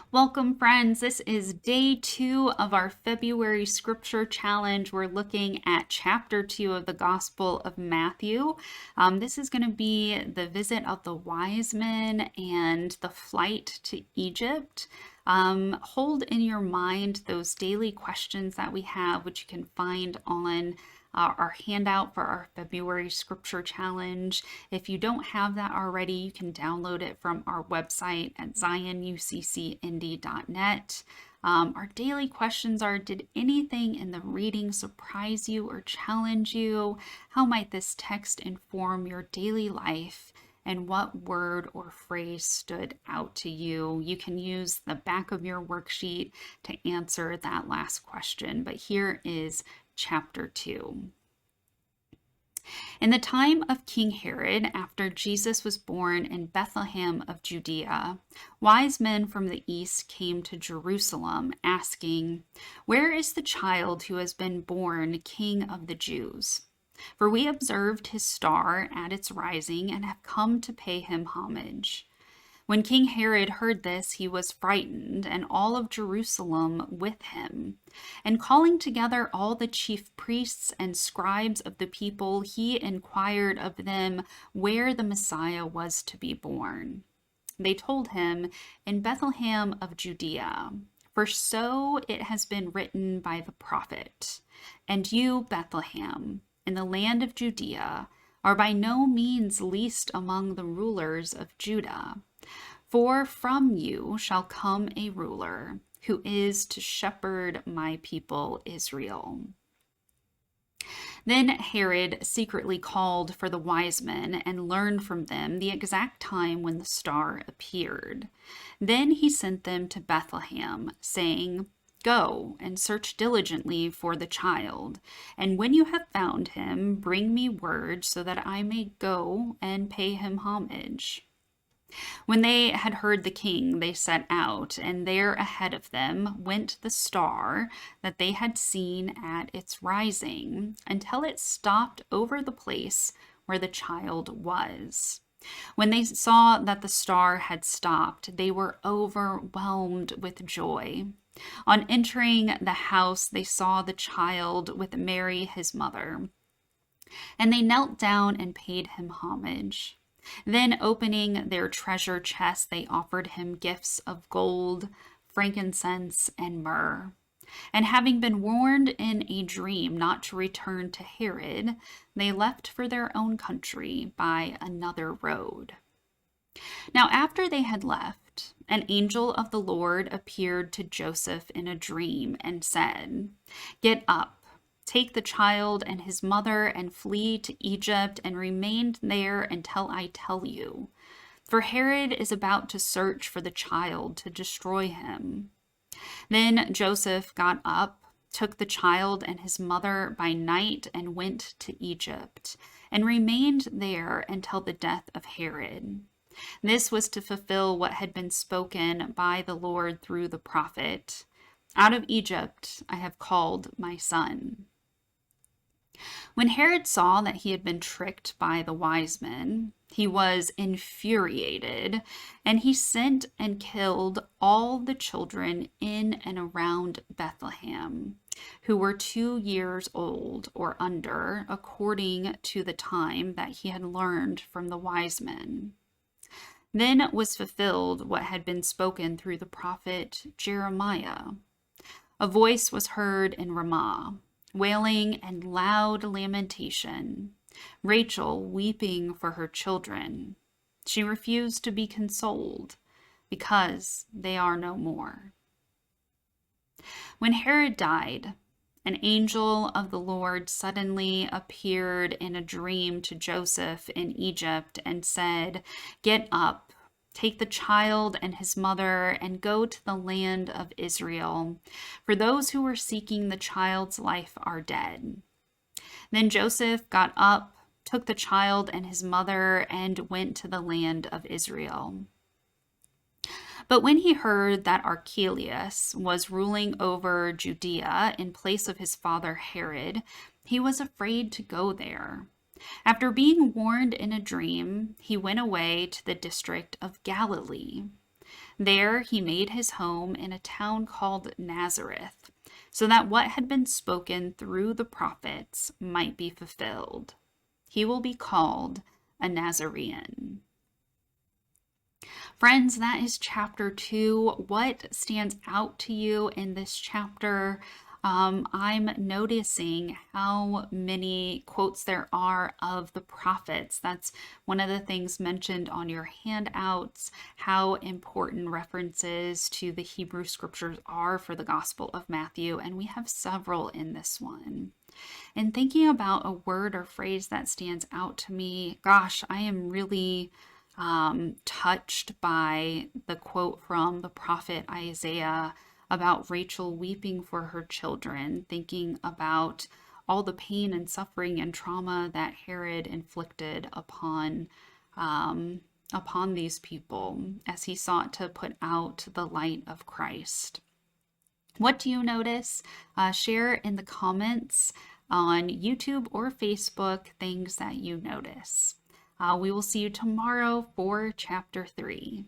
Welcome, friends. This is day 2 of our February Scripture Challenge. We're looking at chapter 2 of the Gospel of Matthew. This is going to be the visit of the wise men and the flight to Egypt. Hold in your mind those daily questions that we have, which you can find on our handout for our February Scripture Challenge. If you don't have that already, you can download it from our website at zionuccindy.net. Our daily questions are: did anything in the reading surprise you or challenge you? How might this text inform your daily life? And what word or phrase stood out to you? You can use the back of your worksheet to answer that last question, but here is chapter 2. In the time of King Herod, after Jesus was born in Bethlehem of Judea, wise men from the east came to Jerusalem, asking, "Where is the child who has been born King of the Jews? For we observed his star at its rising and have come to pay him homage." When King Herod heard this, he was frightened, and all of Jerusalem with him. And calling together all the chief priests and scribes of the people, he inquired of them where the Messiah was to be born. They told him, "In Bethlehem of Judea. For so it has been written by the prophet. And you, Bethlehem, in the land of Judea, are by no means least among the rulers of Judah. For from you shall come a ruler who is to shepherd my people Israel." Then Herod secretly called for the wise men and learned from them the exact time when the star appeared. Then he sent them to Bethlehem, saying, "Go and search diligently for the child, and when you have found him, bring me word so that I may go and pay him homage." When they had heard the king, they set out, and there ahead of them went the star that they had seen at its rising, until it stopped over the place where the child was. When they saw that the star had stopped, they were overwhelmed with joy. On entering the house, they saw the child with Mary, his mother, and they knelt down and paid him homage. Then, opening their treasure chest, they offered him gifts of gold, frankincense, and myrrh. And having been warned in a dream not to return to Herod, they left for their own country by another road. Now, after they had left, an angel of the Lord appeared to Joseph in a dream and said, "Get up. Take the child and his mother and flee to Egypt and remain there until I tell you. For Herod is about to search for the child to destroy him." Then Joseph got up, took the child and his mother by night and went to Egypt, and remained there until the death of Herod. This was to fulfill what had been spoken by the Lord through the prophet, "Out of Egypt I have called my son." When Herod saw that he had been tricked by the wise men, he was infuriated, and he sent and killed all the children in and around Bethlehem who were 2 years old or under, according to the time that he had learned from the wise men. Then was fulfilled what had been spoken through the prophet Jeremiah. A voice was heard in Ramah, wailing and loud lamentation, Rachel weeping for her children. She refused to be consoled, because they are no more. When Herod died, an angel of the Lord suddenly appeared in a dream to Joseph in Egypt and said, "Get up. Take the child and his mother and go to the land of Israel, for those who were seeking the child's life are dead." Then Joseph got up, took the child and his mother, and went to the land of Israel. But when he heard that Archelaus was ruling over Judea in place of his father Herod, he was afraid to go there. After being warned in a dream, he went away to the district of Galilee. There he made his home in a town called Nazareth, so that what had been spoken through the prophets might be fulfilled. He will be called a Nazarene. Friends, that is chapter 2. What stands out to you in this chapter? I'm noticing how many quotes there are of the prophets. That's one of the things mentioned on your handouts, how important references to the Hebrew scriptures are for the Gospel of Matthew, and we have several in this one. And thinking about a word or phrase that stands out to me, gosh, I am really touched by the quote from the prophet Isaiah about Rachel weeping for her children, thinking about all the pain and suffering and trauma that Herod inflicted upon these people as he sought to put out the light of Christ. What do you notice? Share in the comments on YouTube or Facebook things that you notice. We will see you tomorrow for chapter 3.